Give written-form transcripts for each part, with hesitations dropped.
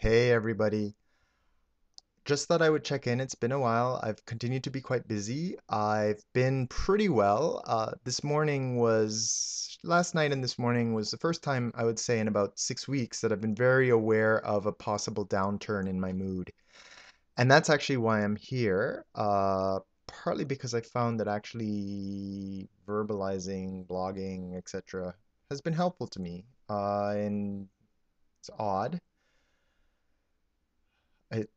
Hey everybody. Just thought I would check in. It's been a while. I've continued to be quite busy. I've been pretty well. Last night and this morning was the first time I would say in about 6 weeks that I've been very aware of a possible downturn in my mood. And that's actually why I'm here. Partly because I found that actually verbalizing, blogging, etc. has been helpful to me. And it's odd.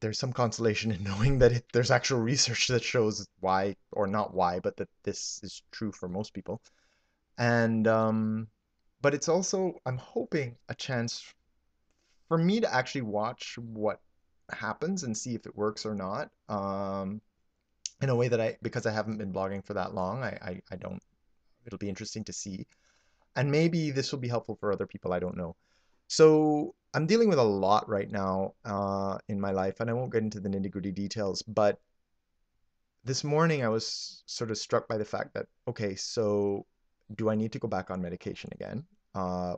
There's some consolation in knowing that there's actual research that shows why, or not why, but that this is true for most people. And but it's also, I'm hoping, a chance for me to actually watch what happens and see if it works or not. In a way that because I haven't been blogging for that long, I don't. It'll be interesting to see, and maybe this will be helpful for other people. I don't know. So I'm dealing with a lot right now in my life, and I won't get into the nitty-gritty details, but this morning I was sort of struck by the fact that, okay, so do I need to go back on medication again?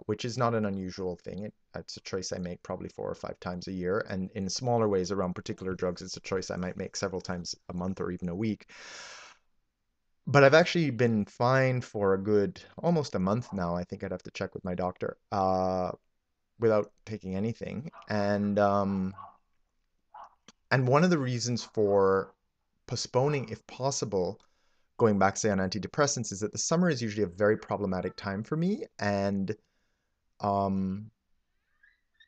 Which is not an unusual thing. It's a choice I make probably 4 or 5 times a year. And in smaller ways around particular drugs, it's a choice I might make several times a month or even a week. But I've actually been fine for a good almost a month now. I think I'd have to check with my doctor without taking anything. And one of the reasons for postponing, if possible, going back, say, on antidepressants is that the summer is usually a very problematic time for me. And um,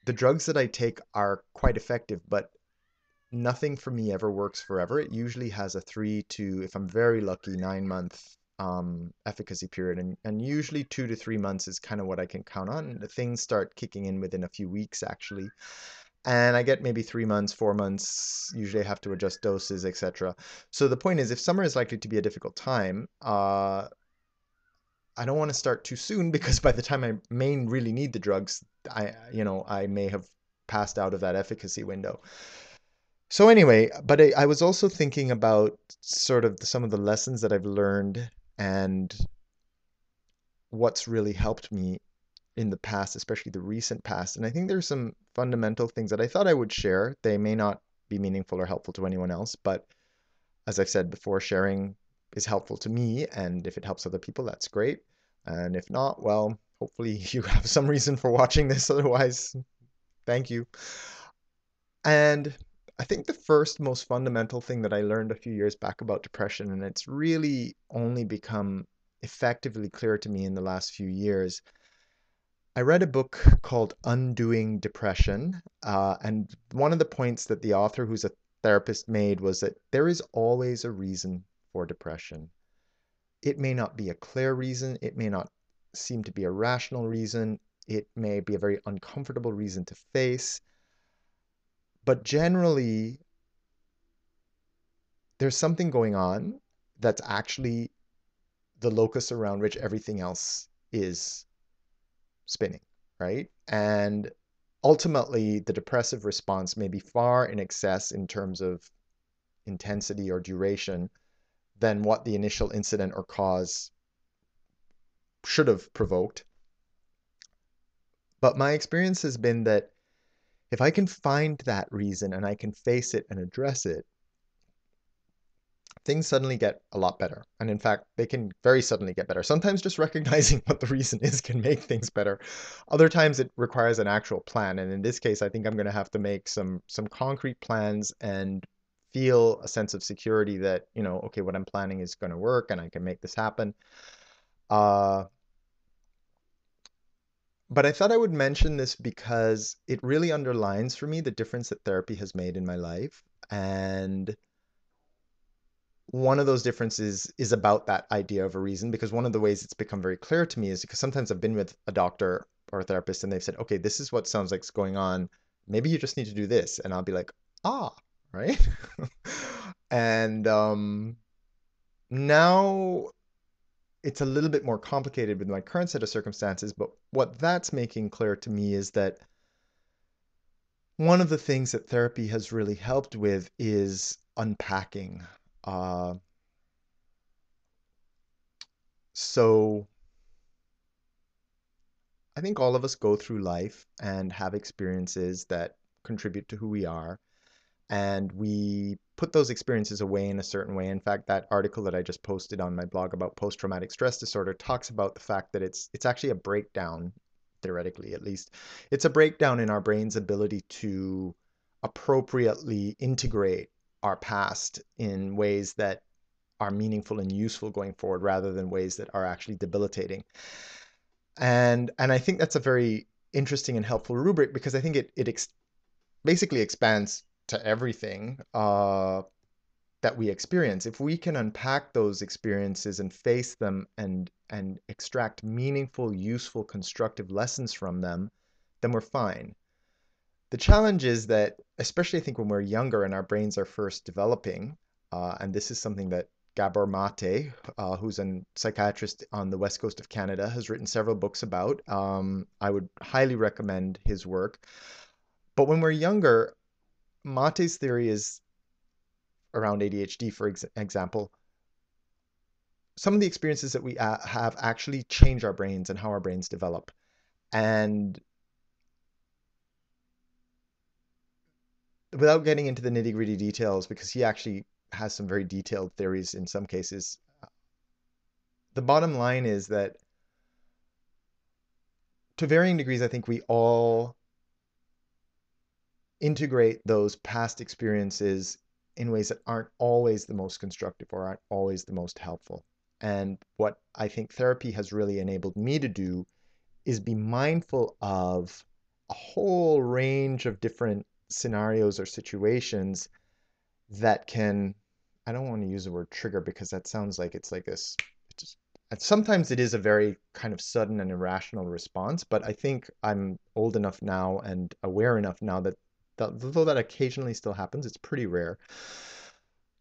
the drugs that I take are quite effective, but nothing for me ever works forever. It usually has a 3 to, if I'm very lucky, 9 month efficacy period. And usually 2 to 3 months is kind of what I can count on. Things start kicking in within a few weeks, actually. And I get maybe 3 months, 4 months. Usually I have to adjust doses, etc. So the point is, if summer is likely to be a difficult time, I don't want to start too soon because by the time I may really need the drugs, I may have passed out of that efficacy window. So anyway, but I was also thinking about sort of some of the lessons that I've learned and what's really helped me in the past, especially the recent past. And I think there's some fundamental things that I thought I would share. They may not be meaningful or helpful to anyone else, but as I've said before, sharing is helpful to me, and if it helps other people, that's great. And if not, well, hopefully you have some reason for watching this. Otherwise, thank you. And I think the first most fundamental thing that I learned a few years back about depression, and it's really only become effectively clear to me in the last few years. I read a book called Undoing Depression, and one of the points that the author, who's a therapist, made was that there is always a reason for depression. It may not be a clear reason, it may not seem to be a rational reason, it may be a very uncomfortable reason to face, but generally, there's something going on that's actually the locus around which everything else is spinning, right? And ultimately, the depressive response may be far in excess in terms of intensity or duration than what the initial incident or cause should have provoked. But my experience has been that if I can find that reason and I can face it and address it, things suddenly get a lot better. And in fact, they can very suddenly get better. Sometimes just recognizing what the reason is can make things better. Other times it requires an actual plan. And in this case, I think I'm going to have to make some concrete plans and feel a sense of security that, okay, what I'm planning is going to work and I can make this happen. Uh, but I thought I would mention this because it really underlines for me the difference that therapy has made in my life. And one of those differences is about that idea of a reason, because one of the ways it's become very clear to me is because sometimes I've been with a doctor or a therapist and they've said, okay, this is what sounds like is going on. Maybe you just need to do this. And I'll be like, ah, right. And now it's a little bit more complicated with my current set of circumstances. But what that's making clear to me is that one of the things that therapy has really helped with is unpacking. Uh, so I think all of us go through life and have experiences that contribute to who we are, and we put those experiences away in a certain way. In fact, that article that I just posted on my blog about post-traumatic stress disorder talks about the fact that it's actually a breakdown, theoretically at least. It's a breakdown in our brain's ability to appropriately integrate our past in ways that are meaningful and useful going forward rather than ways that are actually debilitating. And I think that's a very interesting and helpful rubric because I think it basically expands to everything that we experience. If we can unpack those experiences and face them and extract meaningful, useful, constructive lessons from them, then we're fine. The challenge is that, especially I think when we're younger and our brains are first developing, and this is something that Gabor Mate, who's a psychiatrist on the west coast of Canada, has written several books about. I would highly recommend his work. But when we're younger, Mate's theory is around ADHD, for example. Some of the experiences that we have actually change our brains and how our brains develop. And without getting into the nitty-gritty details, because he actually has some very detailed theories in some cases, the bottom line is that to varying degrees, I think we all integrate those past experiences in ways that aren't always the most constructive or aren't always the most helpful. And what I think therapy has really enabled me to do is be mindful of a whole range of different scenarios or situations that can, I don't want to use the word trigger because that sounds like it's like this, it just, sometimes it is a very kind of sudden and irrational response, but I think I'm old enough now and aware enough now that, though that occasionally still happens, it's pretty rare.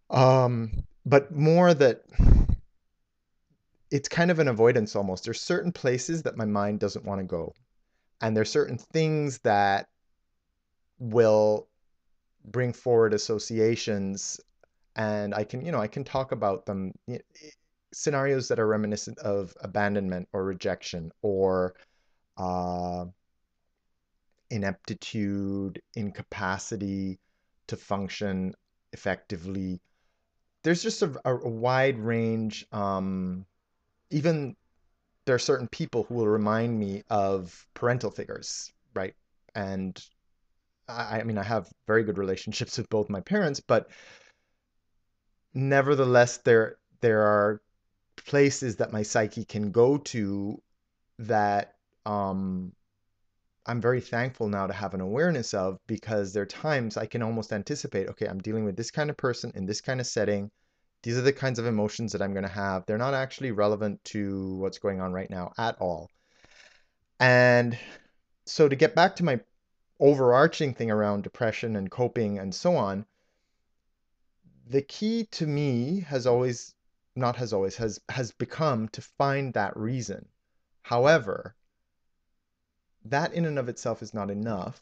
But more that it's kind of an avoidance almost. There's certain places that my mind doesn't want to go. And there's certain things that will bring forward associations, and I can talk about them, scenarios that are reminiscent of abandonment or rejection or uh, ineptitude, incapacity to function effectively. There's just a wide range. Even there are certain people who will remind me of parental figures, right? And I mean, I have very good relationships with both my parents, but nevertheless, there are places that my psyche can go to that I'm very thankful now to have an awareness of, because there are times I can almost anticipate, okay, I'm dealing with this kind of person in this kind of setting. These are the kinds of emotions that I'm going to have. They're not actually relevant to what's going on right now at all. And so to get back to my overarching thing around depression and coping and so on, the key to me has always, not has always, has become to find that reason. However, that in and of itself is not enough,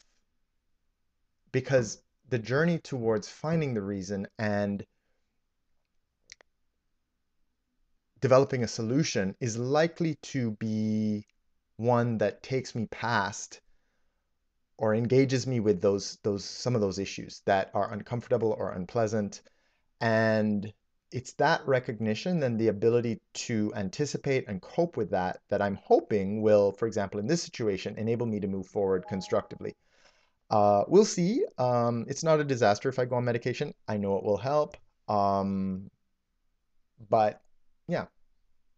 because the journey towards finding the reason and developing a solution is likely to be one that takes me past or engages me with those some of those issues that are uncomfortable or unpleasant. And it's that recognition and the ability to anticipate and cope with that that I'm hoping will, for example, in this situation, enable me to move forward constructively. We'll see. It's not a disaster if I go on medication. I know it will help. Um, but yeah,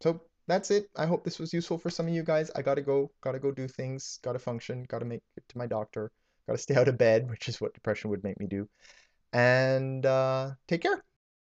so that's it. I hope this was useful for some of you guys. I gotta go do things, gotta function, gotta make it to my doctor, gotta stay out of bed, which is what depression would make me do. And take care.